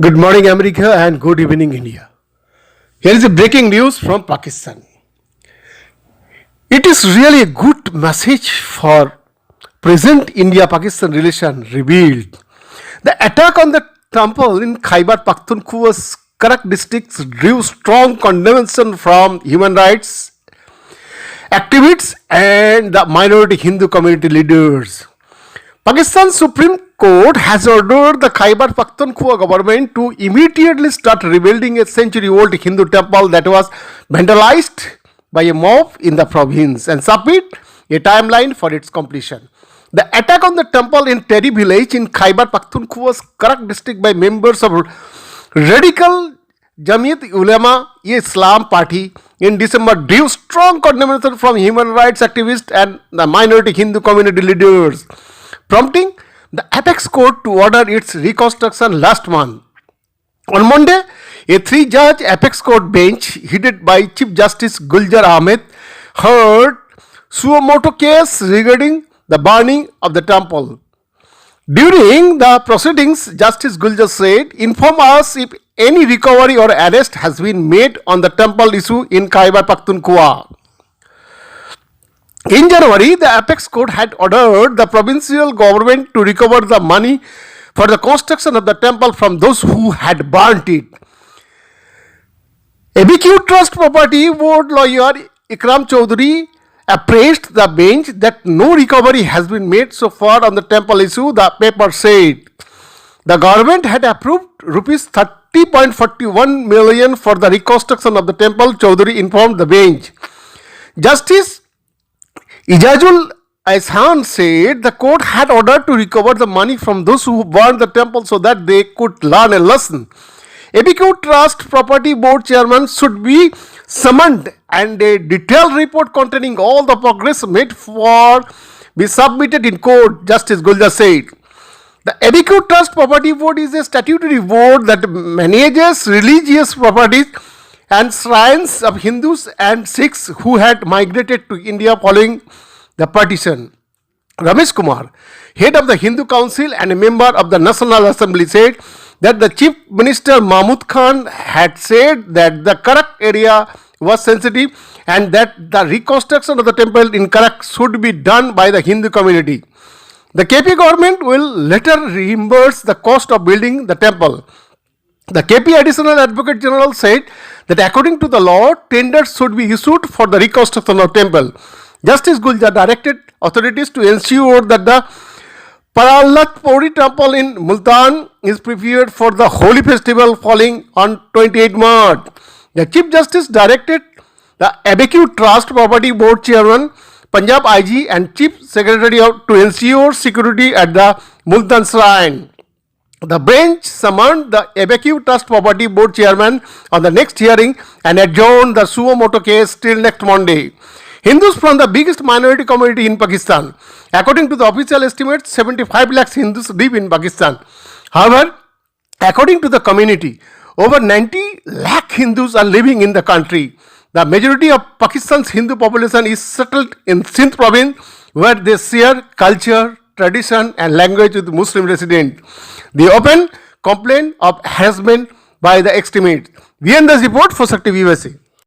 Good morning, America, and good evening, India. Here is a breaking news from Pakistan. It is really a good message for present India-Pakistan relation revealed. The attack on the temple in Khyber Pakhtunkhwa's Karak districts drew strong condemnation from human rights activists and the minority Hindu community leaders. Pakistan Supreme Court has ordered the Khyber Pakhtunkhwa government to immediately start rebuilding a century-old Hindu temple that was vandalized by a mob in the province and submit a timeline for its completion. The attack on the temple in Teri village in Khyber Pakhtunkhwa's Karak district by members of radical Jamiat Ulema Islam party in December drew strong condemnation from human rights activists and the minority Hindu community leaders, prompting the apex court to order its reconstruction last month. On Monday, a three-judge apex court bench headed by Chief Justice Guljar Ahmed heard suo motu case regarding the burning of the temple. During the proceedings, Justice Guljar said, "Inform us if any recovery or arrest has been made on the temple issue in Khyber Pakhtunkhwa." In January, the apex court had ordered the provincial government to recover the money for the construction of the temple from those who had burnt it. ABQ Trust Property Board lawyer Ikram Chaudhary appraised the bench that no recovery has been made so far on the temple issue, the paper said. The government had approved rupees 30.41 million for the reconstruction of the temple, Chaudhary informed the bench. Justice Ijazul Ahsan said the court had ordered to recover the money from those who burned the temple so that they could learn a lesson. ABQ Trust Property Board chairman should be summoned and a detailed report containing all the progress made for be submitted in court, Justice Guljar said. The ABQ Trust Property Board is a statutory board that manages religious properties and shrines of Hindus and Sikhs who had migrated to India following the partition. Ramesh Kumar, head of the Hindu Council and a member of the National Assembly, said that the Chief Minister Mahmud Khan had said that the Karak area was sensitive and that the reconstruction of the temple in Karak should be done by the Hindu community. The KP government will later reimburse the cost of building the temple. The KP Additional Advocate General said that according to the law, tenders should be issued for the reconstruction of temple. Justice Guljar directed authorities to ensure that the Paralat Puri temple in Multan is prepared for the holy festival falling on 28 March. The Chief Justice directed the ABQ Trust Property Board Chairman, Punjab IG and Chief Secretary to ensure security at the Multan Shrine. The bench summoned the ABQ Trust Property Board Chairman on the next hearing and adjourned the suo motu case till next Monday. Hindus from the biggest minority community in Pakistan. According to the official estimates, 75 lakhs Hindus live in Pakistan. However, according to the community, over 90 lakh Hindus are living in the country. The majority of Pakistan's Hindu population is settled in Sindh province, where they share culture, tradition and language with Muslim residents. They open complaint of harassment by the extremists. VN Das report for Shakti USA.